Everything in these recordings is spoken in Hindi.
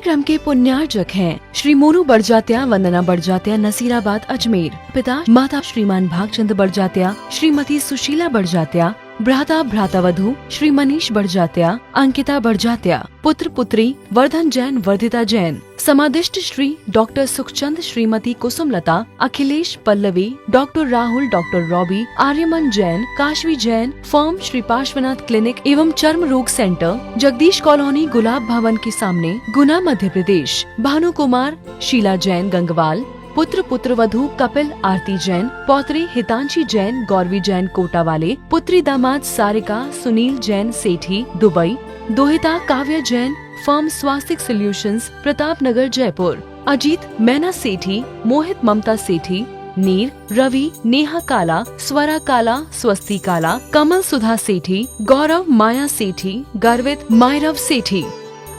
कार्यक्रम के पुण्यार्जक हैं श्री मोनू बड़जात्या, वंदना बड़जात्या, नसीराबाद, अजमेर। पिता माता श्रीमान भागचंद बड़जात्या, श्रीमती सुशीला बड़जात्या, भ्राता भ्रातावधू श्री मनीष बड़जात्या, अंकिता बड़जात्या, पुत्र पुत्री वर्धन जैन, वर्धिता जैन। समादिष्ट Shri doctor Sukhchand, Shrimati Kusumlata, Akhilesh Pallavi, doctor Rahul, doctor Robbie, Aryaman Jain, Kashvi Jain, firm Shri Parshvanath clinic एवं चर्म रोग सेंटर, जगदीश कॉलोनी, गुलाब भवन के सामने, गुना, मध्य प्रदेश। भानु कुमार, शीला जैन, गंगवाल। पुत्र पुत्रवधू कपिल, आरती जैन, पौत्री हितांशी जैन, गौरवी जैन, कोटा वाले। पुत्री दामाद सारिका, सुनील जैन, सेठी, दुबई। दोहिता काव्या जैन, फर्म स्वास्तिक सोल्यूशंस, प्रताप नगर, जयपुर। अजीत मैना सेठी, मोहित ममता सेठी, नीर, रवि, नेहा काला, स्वरा काला, स्वस्ति काला, कमल सुधा सेठी, गौरव माया सेठी, गर्वित मायरव सेठी।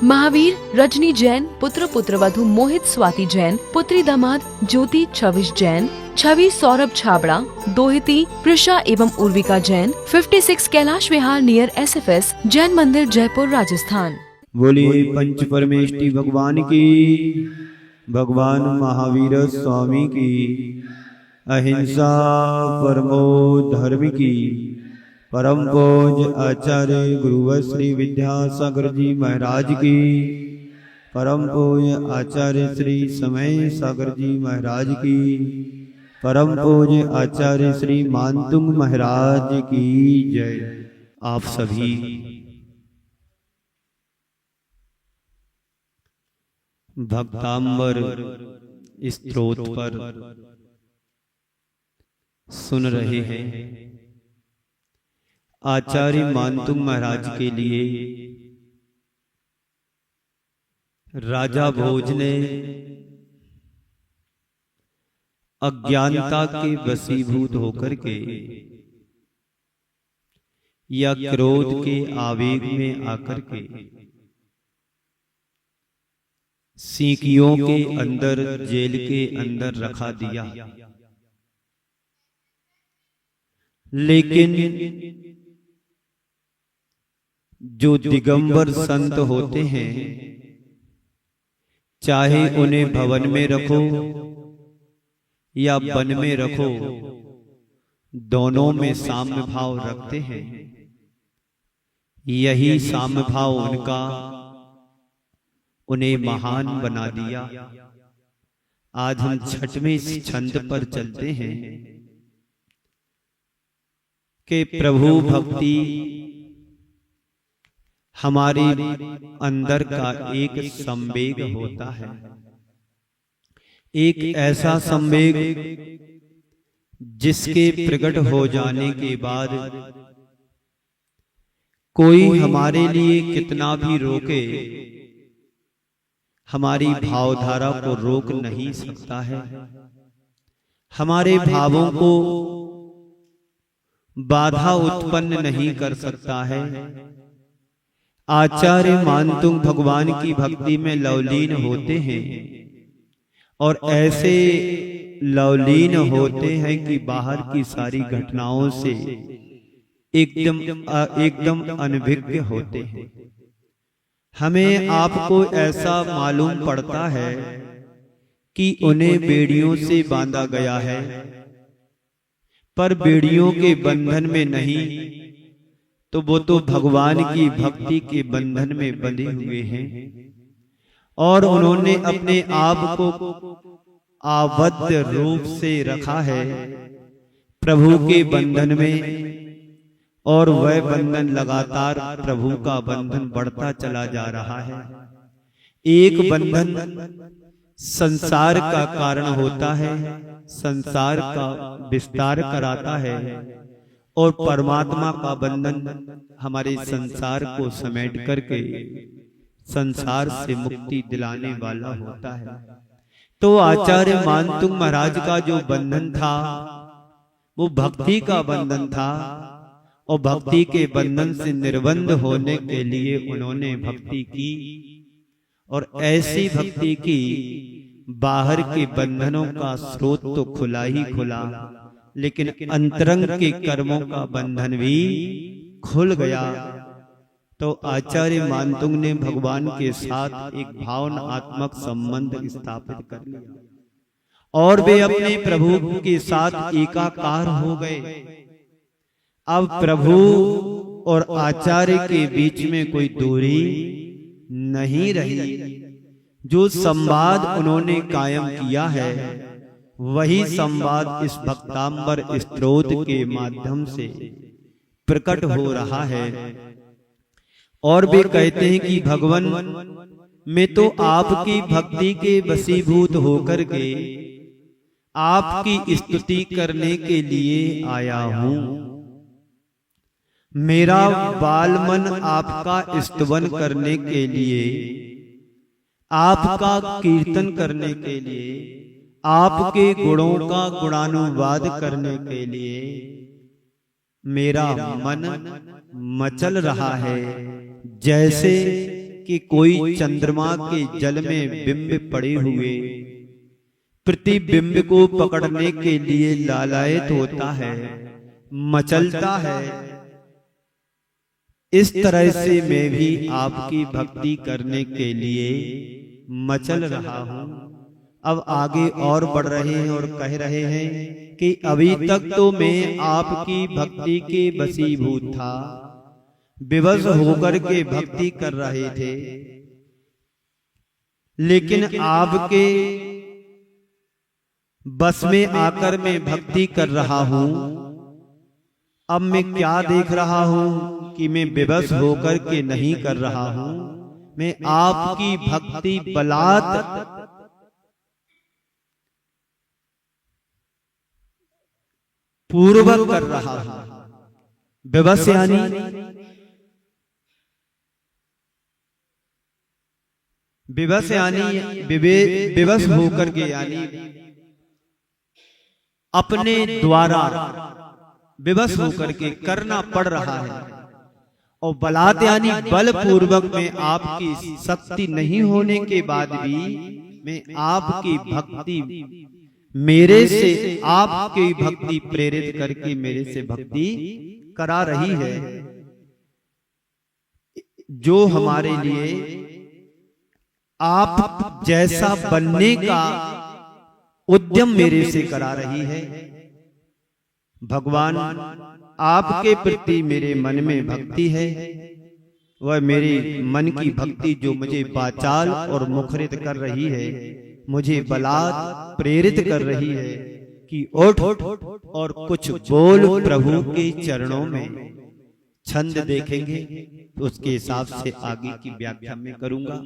महावीर रजनी जैन, पुत्र पुत्रवधू मोहित स्वाति जैन, पुत्री दामाद ज्योति छविश जैन, छवि सौरभ छाबड़ा, दोहिती प्रिशा एवं उर्विका जैन, 56 कैलाश विहार नियर SFS, जैन मंदिर, जयपुर, राजस्थान। बोलिए पंच परमेष्टि भगवान की, भगवान महावीर स्वामी की, अहिंसा परमो धर्म की। परम पूज्य आचार्य गुरुवर श्री विद्यासागर जी महाराज की, परम पूज्य आचार्य श्री समय सागर जी महाराज की, परम पूज्य आचार्य श्री मानतुंग महाराज की जय। आप सभी भक्तांबर स्तोत्र पर सुन रहे हैं। आचार्य मानतुंग महाराज के लिए राजा भोज ने अज्ञानता के वशीभूत होकर के या क्रोध के आवेग में आकर के सीकियों के अंदर, जेल के अंदर रखा दिया। लेकिन जो दिगंबर संत होते हैं, चाहे उन्हें भवन में रखो या वन में रखो, दोनों में साम्य भाव रखते हैं। यही साम्य भाव उनका उन्हें महान बना दिया। आज हम छठवें छंद पर चलते हैं कि प्रभु भक्ति हमारे अंदर का एक संवेग होता है, एक ऐसा संवेग जिसके प्रकट हो जाने के बाद कोई हमारे लिए कितना भी रोके, हमारी भावधारा को रोक नहीं सकता है, हमारे भावों को बाधा उत्पन्न नहीं कर सकता है। आचार्य मानतुंग भगवान की भक्ति में लवलीन होते हैं और ऐसे लवलीन होते हैं कि बाहर की सारी घटनाओं से एकदम अनभिज्ञ होते हैं। हमें आपको ऐसा मालूम पड़ता है कि उन्हें बेड़ियों से बांधा गया है, पर बेड़ियों के बंधन में नहीं, तो वो तो भगवान की भक्ति के बंधन में बंधे हुए हैं और उन्होंने अपने आप को आबद्ध रूप से रखा है प्रभु के बंधन में, और वह बंधन लगातार प्रभु का बंधन बढ़ता चला जा रहा है। एक बंधन संसार का कारण होता है, संसार का विस्तार कराता है, और परमात्मा का बंधन हमारे संसार को समेट करके संसार से मुक्ति दिलाने वाला होता है। तो आचार्य मानतुंग महाराज का जो बंधन था वो भक्ति का बंधन था, और भक्ति के बंधन से निर्बंध होने के लिए उन्होंने भक्ति की, और ऐसी भक्ति की बाहर के बंधनों का स्रोत तो खुला ही खुला, लेकिन अंतरंग के कर्मों का बंधन भी खुल गया। तो आचार्य मानतुंग ने भगवान के साथ एक भावनात्मक संबंध स्थापित कर लिया और वे अपने प्रभु के साथ एकाकार हो गए। अब प्रभु और आचार्य के बीच में कोई दूरी नहीं रही। जो संवाद उन्होंने कायम किया है वही संवाद इस भक्तांबर स्तोत्र के माध्यम से प्रकट हो रहा है। और वे कहते हैं कि भगवान मैं तो आपकी भक्ति के वशीभूत होकर के आपकी स्तुति करने के लिए आया हूं। मेरा बालमन आपका स्तवन करने के लिए, आपका कीर्तन करने के लिए, आपके गुणों का गुणानुवाद करने के लिए मेरा मन मचल रहा है, जैसे कि कोई चंद्रमा के जल में बिंब पड़े हुए प्रतिबिंब को पकड़ने के लिए लालायित होता है, मचलता है। इस तरह से मैं भी आपकी भक्ति करने के लिए मचल रहा हूं। अब आगे और बढ़ रहे हैं और कह रहे हैं कि अभी तक तो मैं आपकी भक्ति के वशीभूत था, विवश होकर के भक्ति कर रहे थे, लेकिन आपके बस में आकर मैं भक्ति कर रहा हूं। अब मैं क्या देख रहा हूं कि मैं विवश होकर के नहीं कर रहा हूं, मैं आपकी भक्ति बलात् पूर्वक कर रहा हूं। विवश यानी विवश होकर के, यानी अपने द्वारा विवश होकर के करना पड़ रहा है। और बलात् यानी बलपूर्वक में आपकी शक्ति नहीं होने के बाद भी मैं आपकी भक्ति, मेरे से आपकी भक्ति प्रेरित करके मेरे से भक्ति करा रही है, जो हमारे लिए आप जैसा बनने का उद्यम मेरे से करा रही है। भगवान आपके प्रति मेरे मन में भक्ति है, वह मेरे मन की भक्ति जो मुझे वाचाल और मुखरित कर रही है, मुझे बलात् प्रेरित कर रही है कि उठ और कुछ बोल प्रभु के चरणों में। छंद देखेंगे तो उसके हिसाब से आगे की व्याख्या में करूंगा।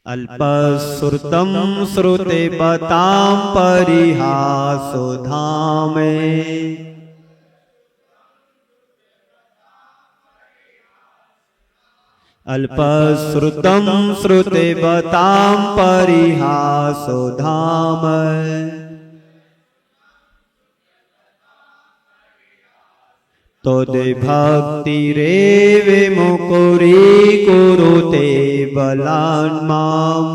अल्पश्रुतं श्रुते बतां परिहासो धामे, अल्पश्रुतं श्रुते बतां परिहासो धाम, तोदे भक्ति रेवे मुकुरी कुरुते बलान् माम्,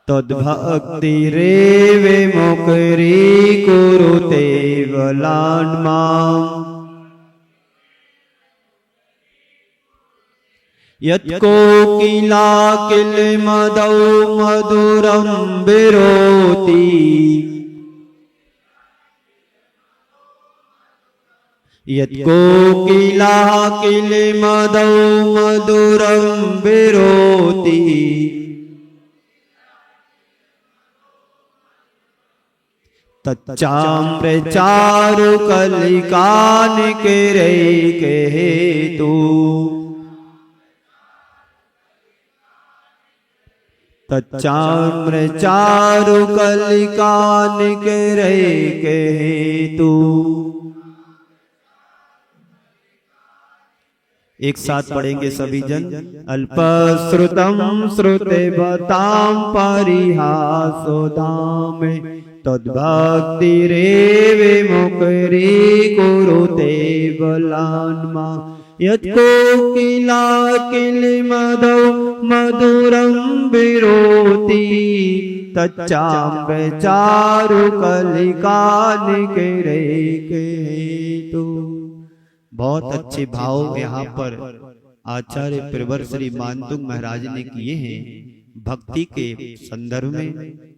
तद्भक्ति रेवे मुकुरी कुरुते बलान् माम्, यत्कोकिला किलमदौ मधुरं विरोति, यत्कोकिला किलमदौ मधुरं विरोति, तच्चाम्रचारु कलिकानिकरैके हेतु, तच्चाम्रचारु कलिकानिकरैके हेतु। एक साथ पढ़ेंगे सभी जन। अल्पश्रुतं श्रुते बतां परिहासो धामे, तद्भक्ति रेवे मुकुरी कुरुते बलान् माम्, यत्कोकिला किलमदौ मधुरं विरोति तच्चाम्ब चारु कलिका निकरे के हेतु। बहुत अच्छे भाव यहाँ पर आचार्य प्रवर श्री मानतुंग महाराज ने किए हैं। भक्ति के संदर्भ में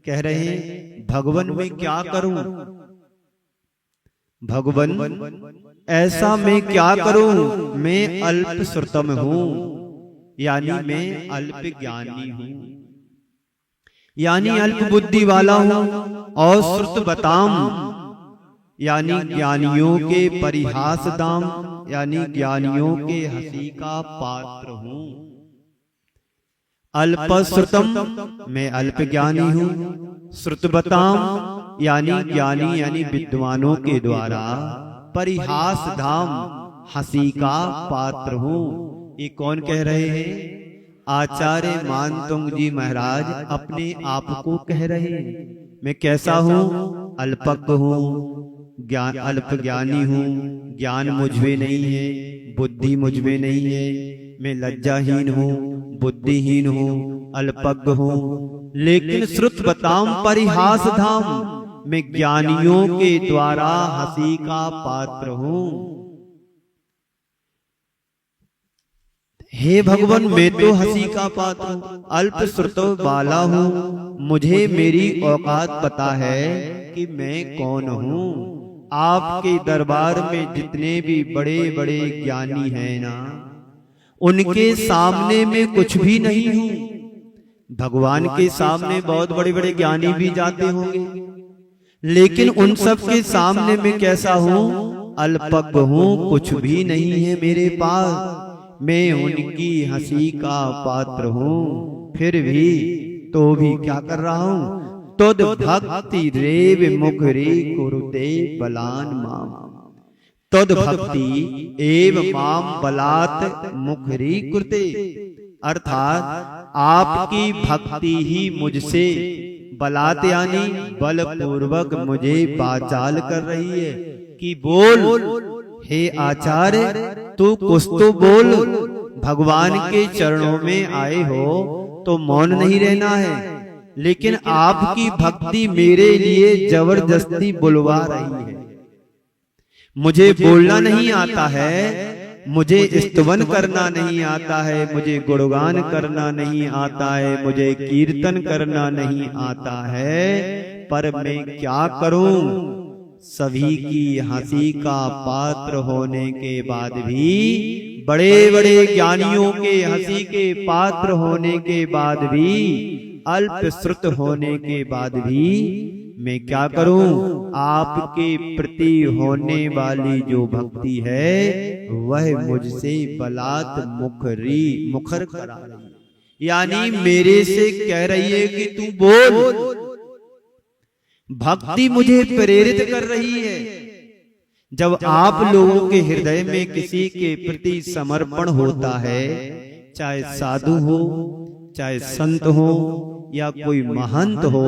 कह रहे हैं, भगवन में क्या करूं, भगवन ऐसा मैं क्या करूं, मैं अल्प श्रुतम हूं, यानी मैं अल्प ज्ञानी हूं, यानी अल्प बुद्धि वाला हूं, और श्रुत बताम यानी ज्ञानियों के परिहास दाम, यानी ज्ञानियों के हंसी का पात्र हूं। अल्प श्रुतम मैं अल्प ज्ञानी हूं, श्रुत बताम यानी ज्ञानी यानी विद्वानों के द्वारा परिहास धाम हंसी का पात्र हूं। ये कौन कह रहे हैं? आचार्य मानतुंग जी महाराज अपने आप को कह रहे हैं। मैं कैसा हूं? अल्पज्ञ हूं, ज्ञान अल्प ज्ञानी हूं, ज्ञान मुझ में नहीं है, बुद्धि मुझ में नहीं है, मैं लज्जाहीन हूं, बुद्धिहीन हूं, अल्पज्ञ हूं, लेकिन श्रुत बताम परिहास धाम मैं ज्ञानियों के द्वारा हंसी का पात्र हूं। हे भगवान, मैं तो हंसी का पात्र हूं, अल्प श्रुत वाला हूं, मुझे मेरी औकात पता है कि मैं कौन हूं। आपके दरबार में जितने भी बड़े बड़े ज्ञानी हैं ना, उनके सामने में कुछ भी नहीं हूं। भगवान के सामने बहुत बड़े बड़े ज्ञानी भी जाते होंगे, लेकिन उन सब के सामने में कैसा हूं? अल्पज्ञ हूं, कुछ भी नहीं है मेरे पास, मैं उनकी हंसी का पात्र हूं। फिर भी तो भी क्या कर रहा हूं? तुद भक्ति रेव मुखरी कुरुते बलान माम, तुद भक्ति एव माम बलात् मुखरी कुरुते, अर्थात आपकी भक्ति ही मुझसे बलात् यानी बलपूर्वक मुझे बाचाल कर रही है कि बोल हे आचार्य, तू कुछ तो बोल। भगवान के चरणों में आए हो तो मौन नहीं रहना है, लेकिन आपकी भक्ति मेरे लिए जबरदस्ती बुलवा रही है। मुझे बोलना नहीं आता है, मुझे स्तवन करना नहीं आता है, मुझे गुणगान करना नहीं आता है, मुझे कीर्तन करना नहीं आता है, पर मैं क्या करूं? सभी की हंसी का पात्र होने के बाद भी, बड़े बड़े ज्ञानियों के हंसी के पात्र होने के बाद भी, अल्प श्रुत होने के बाद भी मैं क्या करूं? आपके प्रति होने वाली जो भक्ति है वह मुझसे बलात् मुखर करा रही है, यानी मेरे से कह रही है कि तू बोल। भक्ति मुझे प्रेरित कर रही है। जब आप लोगों के हृदय में किसी के प्रति समर्पण होता है, चाहे साधु हो, चाहे संत हो, या कोई महंत हो,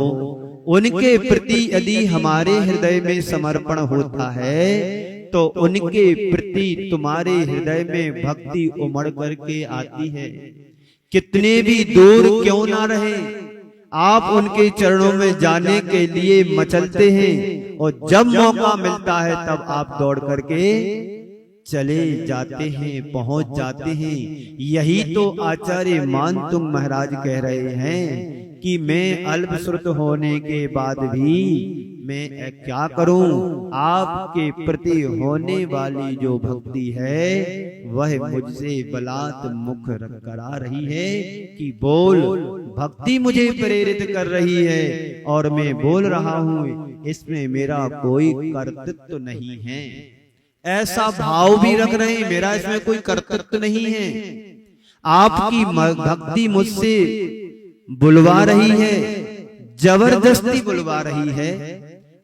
उनके प्रति यदि हमारे हृदय में समर्पण होता है तो उनके प्रति तुम्हारे हृदय में भक्ति उमड़ करके आती है। कितने भी दूर क्यों ना रहे, आप उनके चरणों में जाने के लिए मचलते हैं, और जब मौका मिलता है तब आप दौड़ करके चले जाते हैं, पहुंच जाते हैं। यही तो आचार्य मानतुंग महाराज कह रहे हैं कि मैं अल्पश्रुत होने के बाद भी मैं क्या करूं? आपके प्रति होने वाली जो भक्ति है वह मुझसे बलात् मुख करा रही है कि बोल। भक्ति मुझे प्रेरित कर रही है और मैं बोल रहा हूं, इसमें मेरा कोई कर्तृत्व नहीं है। ऐसा भाव भी रख रहे हैं, मेरा इसमें कोई कर्तृत्व नहीं है। आपकी भक्ति मुझसे बुलवा रही है, जबरदस्ती बुलवा रही है।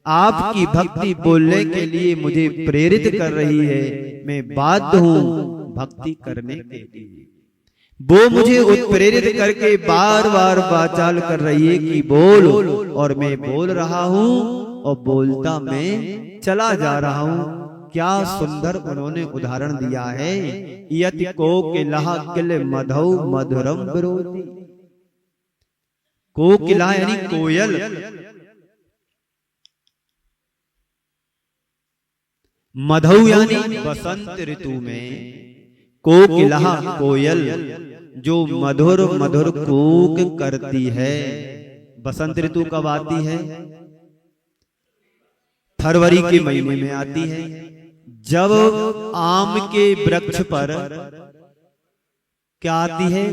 आपकी भक्ति बोलने के लिए मुझे प्रेरित कर रही है, मैं बाध्य हूं भक्ति करने के लिए। वो मुझे उत्प्रेरित करके बार बार वाचाल कर रही है कि बोल, और मैं बोल रहा हूं और बोलता मैं चला जा रहा हूं। क्या सुंदर उन्होंने उदाहरण दिया है। यति कोकिला किल मधौ मधुरम विरोधी। कोकिला यानी कोयल, मधु यानी बसंत ऋतु में, कोकिला कोयल जो मधुर मधुर कूक करती है। बसंत ऋतु कब आती है? फरवरी के महीने में आती है, जब आम के वृक्ष पर क्या आती है?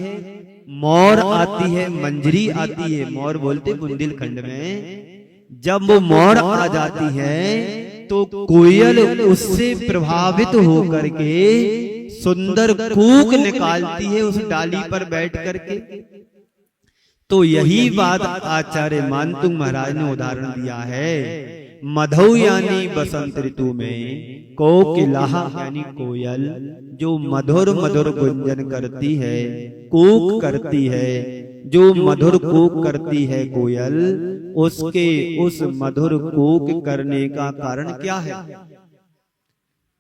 मोर आती है, मंजरी आती है। मोर बोलते बुंदेलखंड में। जब वो मोर आ जाती है तो कोयल उससे प्रभावित होकर के सुंदर कूक निकालती है उस डाली पर बैठ करके। तो यही बात आचार्य मानतुंग महाराज ने उदाहरण दिया है। मधु यानी बसंत ऋतु में, कोकिला यानी कोयल जो मधुर मधुर गुंजन करती है, कूक करती है। जो मधुर कूक करती है कोयल, उसके उस मधुर कूक करने का कारण क्या है?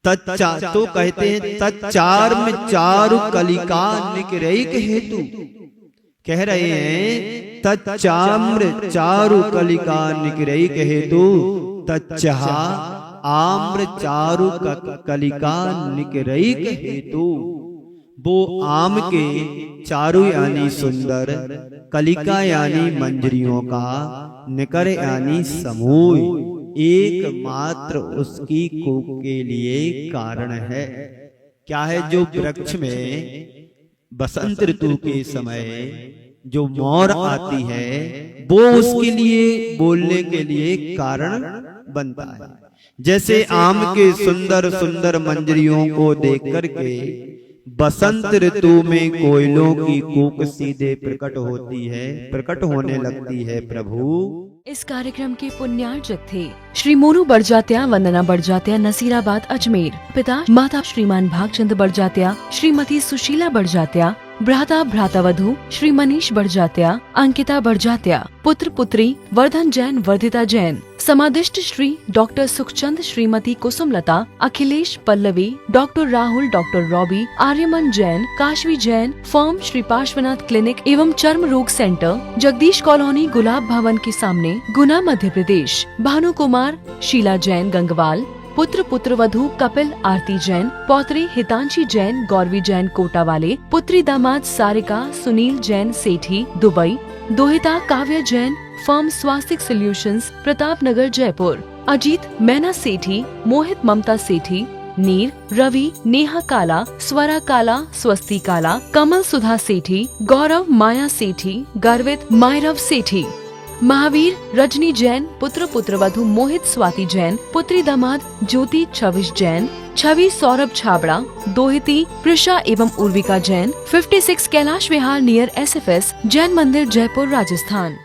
तो कहते हैं तच्चार में चारु कलिका निकरैक हेतु। कह रहे हैं तच्चाम्र चारु कलिका निकरैक हेतु। तच्चहा आम्र चारु कलिका निकरैक हेतु। वो आम के चारु यानी सुंदर, कलिका यानी मंजरियों का, निकर यानी समूह एकमात्र उसकी कूक के लिए कारण है। क्या है? जो वृक्ष में बसंत ऋतु के समय जो मोर आती है, वो उसके लिए बोलने के लिए कारण बनता है। जैसे आम के सुंदर सुंदर मंजरियों को देख करके बसंत ऋतु में कोयलों की कूक सीधे प्रकट होती है, प्रकट होने लगती है प्रभु। इस कार्यक्रम के पुण्यार्जक थे श्री मोनू बड़जात्या, वंदना बड़जात्या, नसीराबाद अजमेर। पिता माता श्रीमान भागचंद बड़जात्या, श्रीमती सुशीला बड़जात्या, भ्राता भ्रातावधू श्री मनीष बड़जात्या, अंकिता बड़जात्या, पुत्र पुत्री वर्धन जैन, वर्धिता जैन। समादिष्ट Shri doctor Sukhchand, Shrimati Kusumlata, Akhilesh Pallavi, doctor Rahul, doctor Robbie, Aryaman Jain, Kashvi Jain. Firm Shri Parshvanath clinic एवं चर्म रोग सेंटर, जगदीश कॉलोनी, गुलाब भवन के सामने, गुना, मध्य प्रदेश। भानु कुमार, शीला जैन, गंगवाल। पुत्र पुत्रवधू कपिल, आरती जैन, पौत्री हितांशी जैन, गौरवी जैन, कोटा वाले। पुत्री दामाद सारिका, सुनील जैन, सेठी, दुबई। दोहिता काव्या जैन, फर्म स्वास्तिक सोल्यूशंस, प्रताप नगर, जयपुर। अजीत मैना सेठी, मोहित ममता सेठी, नीर, रवि, नेहा काला, स्वरा काला, स्वस्ति काला, कमल सुधा सेठी, गौरव माया सेठी, गर्वित मायरव सेठी। महावीर रजनी जैन, पुत्र पुत्रवधू मोहित स्वाति जैन, पुत्री दामाद ज्योति छविश जैन, छवि सौरभ छाबड़ा, दोहिती प्रिशा एवं उर्विका जैन। 56 कैलाश विहार नियर SFS जैन मंदिर, जयपुर, राजस्थान।